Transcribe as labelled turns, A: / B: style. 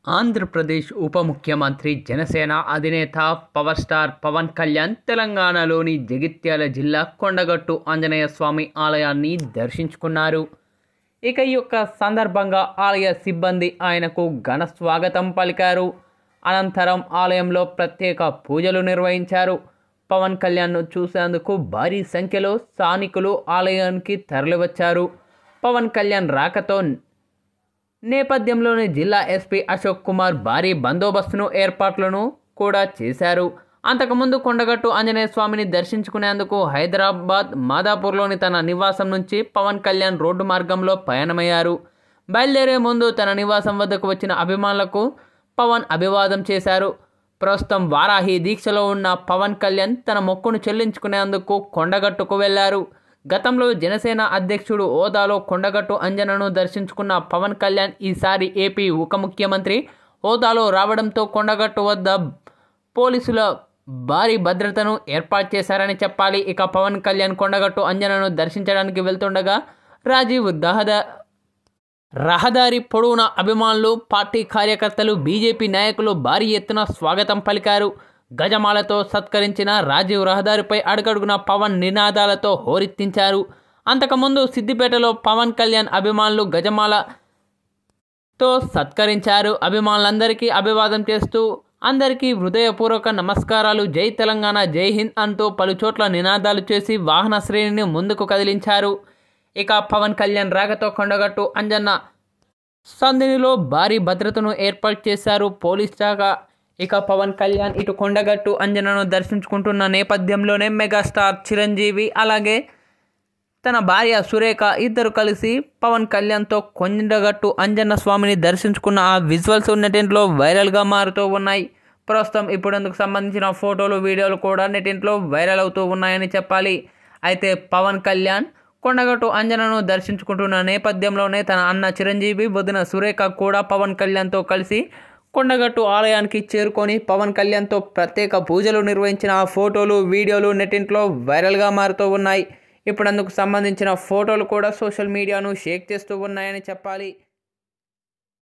A: ఆంధ్రప్రదేశ్ ఉప ముఖ్యమంత్రి, జనసేన అధినేత పవర్ స్టార్ పవన్ కళ్యాణ్ తెలంగాణలోని జగిత్యాల జిల్లా కొండగట్టు ఆంజనేయ స్వామి ఆలయాన్ని దర్శించుకున్నారు. ఇక ఈ యొక్క సందర్భంగా ఆలయ సిబ్బంది ఆయనకు ఘన స్వాగతం పలికారు. అనంతరం ఆలయంలో ప్రత్యేక పూజలు నిర్వహించారు. పవన్ కళ్యాణ్ను చూసేందుకు భారీ సంఖ్యలో స్థానికులు ఆలయానికి తరలివచ్చారు. పవన్ కళ్యాణ్ రాకతో నేపథ్యంలోని జిల్లా ఎస్పీ అశోక్ కుమార్ భారీ బందోబస్తును ఏర్పాట్లను కూడా చేశారు. అంతకుముందు కొండగట్టు ఆంజనేయ స్వామిని దర్శించుకునేందుకు హైదరాబాద్ మాదాపూర్లోని తన నివాసం నుంచి పవన్ కళ్యాణ్ రోడ్డు మార్గంలో పయనమయ్యారు. బయలుదేరే ముందు తన నివాసం వద్దకు వచ్చిన అభిమానులకు పవన్ అభివాదం చేశారు. ప్రస్తుతం వారాహి దీక్షలో ఉన్న పవన్ కళ్యాణ్ తన మొక్కును చెల్లించుకునేందుకు కొండగట్టుకు వెళ్లారు. గతంలో జనసేన అధ్యక్షుడు హోదాలో కొండగట్టు అంజనను దర్శించుకున్న పవన్ కళ్యాణ్ ఈసారి ఏపీ ఉప ముఖ్యమంత్రి హోదాలో రావడంతో కొండగట్టు వద్ద పోలీసుల భారీ భద్రతను ఏర్పాటు చేశారని చెప్పాలి. ఇక పవన్ కళ్యాణ్ కొండగట్టు అంజనను దర్శించడానికి వెళ్తుండగా రాజీవ్ రహదారి పొడవునా అభిమానులు, పార్టీ కార్యకర్తలు, బీజేపీ నాయకులు భారీ ఎత్తున స్వాగతం పలికారు. గజమాలతో సత్కరించిన రాజీవ్ రహదారిపై అడుగడుగున పవన్ నినాదాలతో హోరెత్తించారు. అంతకుముందు సిద్దిపేటలో పవన్ కళ్యాణ్ అభిమానులు గజమాలతో సత్కరించారు. అభిమానులందరికీ అభివాదం చేస్తూ అందరికీ హృదయపూర్వక నమస్కారాలు, జై తెలంగాణ, జై హింద్ అంటూ పలుచోట్ల నినాదాలు చేసి వాహన శ్రేణిని ముందుకు కదిలించారు. ఇక పవన్ కళ్యాణ్ రాకతో కొండగట్టు అంజన్న సందినిలో భారీ భద్రతను ఏర్పాటు చేశారు పోలీస్ శాఖ. ఇక పవన్ కళ్యాణ్ ఇటు కొండగట్టు అంజనను దర్శించుకుంటున్న నేపథ్యంలోనే మెగాస్టార్ చిరంజీవి అలాగే తన భార్య సురేఖ ఇద్దరు కలిసి పవన్ కళ్యాణ్తో కొండగట్టు అంజన్న స్వామిని దర్శించుకున్న ఆ విజువల్స్ నెటింట్లో వైరల్గా మారుతూ ఉన్నాయి. ప్రస్తుతం ఇప్పుడందుకు సంబంధించిన ఫోటోలు, వీడియోలు కూడా నెటింట్లో వైరల్ అవుతూ ఉన్నాయని చెప్పాలి. అయితే పవన్ కళ్యాణ్ కొండగట్టు అంజనను దర్శించుకుంటున్న నేపథ్యంలోనే తన అన్న చిరంజీవి, వదిన సురేఖ కూడా పవన్ కళ్యాణ్తో కలిసి కొండగట్టు ఆలయానికి చేరుకొని పవన్ కళ్యాణ్తో ప్రత్యేక పూజలు నిర్వహించిన ఆ ఫోటోలు, వీడియోలు నెట్టింట్లో వైరల్గా మారుతూ ఉన్నాయి. ఇప్పుడు అందుకు సంబంధించిన ఫోటోలు కూడా సోషల్ మీడియాను షేక్ చేస్తూ ఉన్నాయని చెప్పాలి.